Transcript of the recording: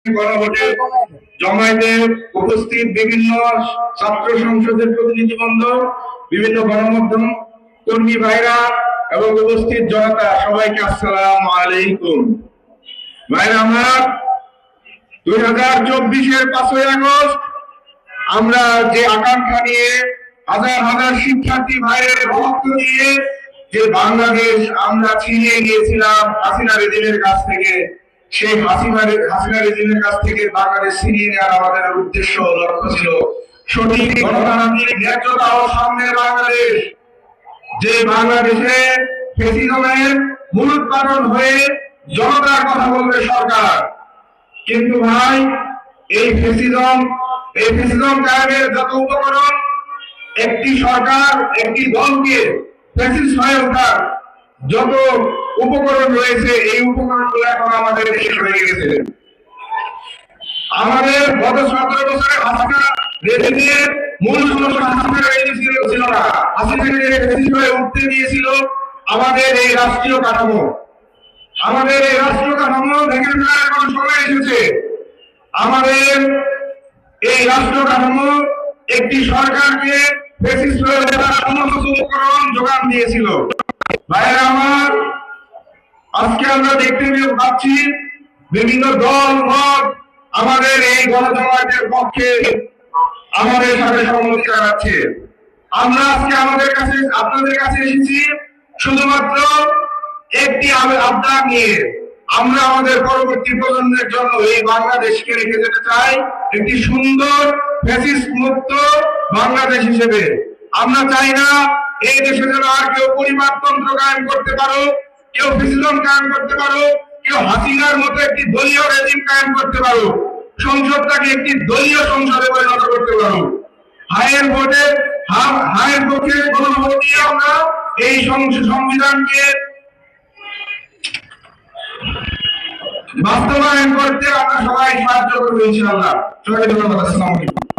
গণভোটে জমায়েতে উপস্থিত বিভিন্ন ছাত্র সংসদের প্রতিনিধিবৃন্দ, বিভিন্ন গণমাধ্যম কর্মী ভাইরা এবং উপস্থিত জনতা, সবাইকে আসসালামু আলাইকুম। ভাইরা আমার, 2024-এর 5ই আগস্ট আমরা যে আকাঙ্ক্ষা নিয়ে হাজার হাজার শিক্ষার্থী ভাইয়ের রক্ত দিয়ে যে বাংলাদেশ আমরা ছিনিয়ে নিয়েছিলাম হাসিনা রেজিমের কাছ থেকে, সেই হাসিনা রেজিমের কাছ থেকে বাংলাদেশ ছিনিয়ে নেওয়ার আমাদের উদ্দেশ্য লক্ষ্য ছিল সঠিক গণতান্ত্রিক ন্যায্যতা ও সাম্যের বাংলাদেশ, যে বাংলাদেশে ফ্যাসিজমের মূলোৎপাটন হয়ে জনতার কথা বলবে সরকার। কিন্তু ভাই, এই ফ্যাসিজম কায়েমের যত উপকরণ, একটি সরকার একটি দলকে ফ্যাসিস্ট হয়ে ওঠার যত উপকরণ রয়েছে, এই উপকরণগুলো এখন আমাদের দেশে রয়ে গেছে। আমাদের গত 17 বছরে হাসিনা রেজিমের মূল সমস্যা হাসিনা রেজিম ছিল না, হাসিনাকে ফ্যাসিস্ট হয়ে উঠতে দিয়েছিল আমাদের এই রাষ্ট্রীয় কাঠামো। আমাদের এই রাষ্ট্রীয় কাঠামো ভেঙে ফেলার এখন সময় এসেছে। আমাদের এই রাষ্ট্র কাঠামো একটি সরকারকে ফ্যাসিস্ট হয়ে ওঠার সমস্ত উপকরণ যোগান দিয়েছিল। ভাইরা আমার, আজকে আমরা দেখতে পাচ্ছি বিভিন্ন দল মত আমাদের এই গণজমায়েতের পক্ষে আমাদের সাথে সম্মতি জানাচ্ছে। আমরা আজকে আপনাদের কাছে এসেছি শুধুমাত্র একটি আবদার নিয়ে। আমরা আমাদের পরবর্তী প্রজন্মের জন্য এই বাংলাদেশকে রেখে যেতে চাই একটি সুন্দর ফ্যাসিস্ট মুক্ত বাংলাদেশ হিসেবে। আমরা চাই না এই দেশে যেন আর কেউ পরিবারতন্ত্র কায়েম করতে পারো, কেউ ফ্যাসিজম কায়েম করতে পারো, কেউ হাসিনার মতো একটি দলীয় রেজিম কায়েম করতে পারো, সংসদটাকে একটি দলীয় সংসদে পরিণত করতে পারো। হায়ের পক্ষে গণভোট দিয়ে আমরা এই সংবিধানকে বাস্তবায়ন করতে আমরা সবাই সাহায্য করবো ইনশাআল্লাহ। সবাইকে ধন্যবাদ। আসসালামু আলাইকুম।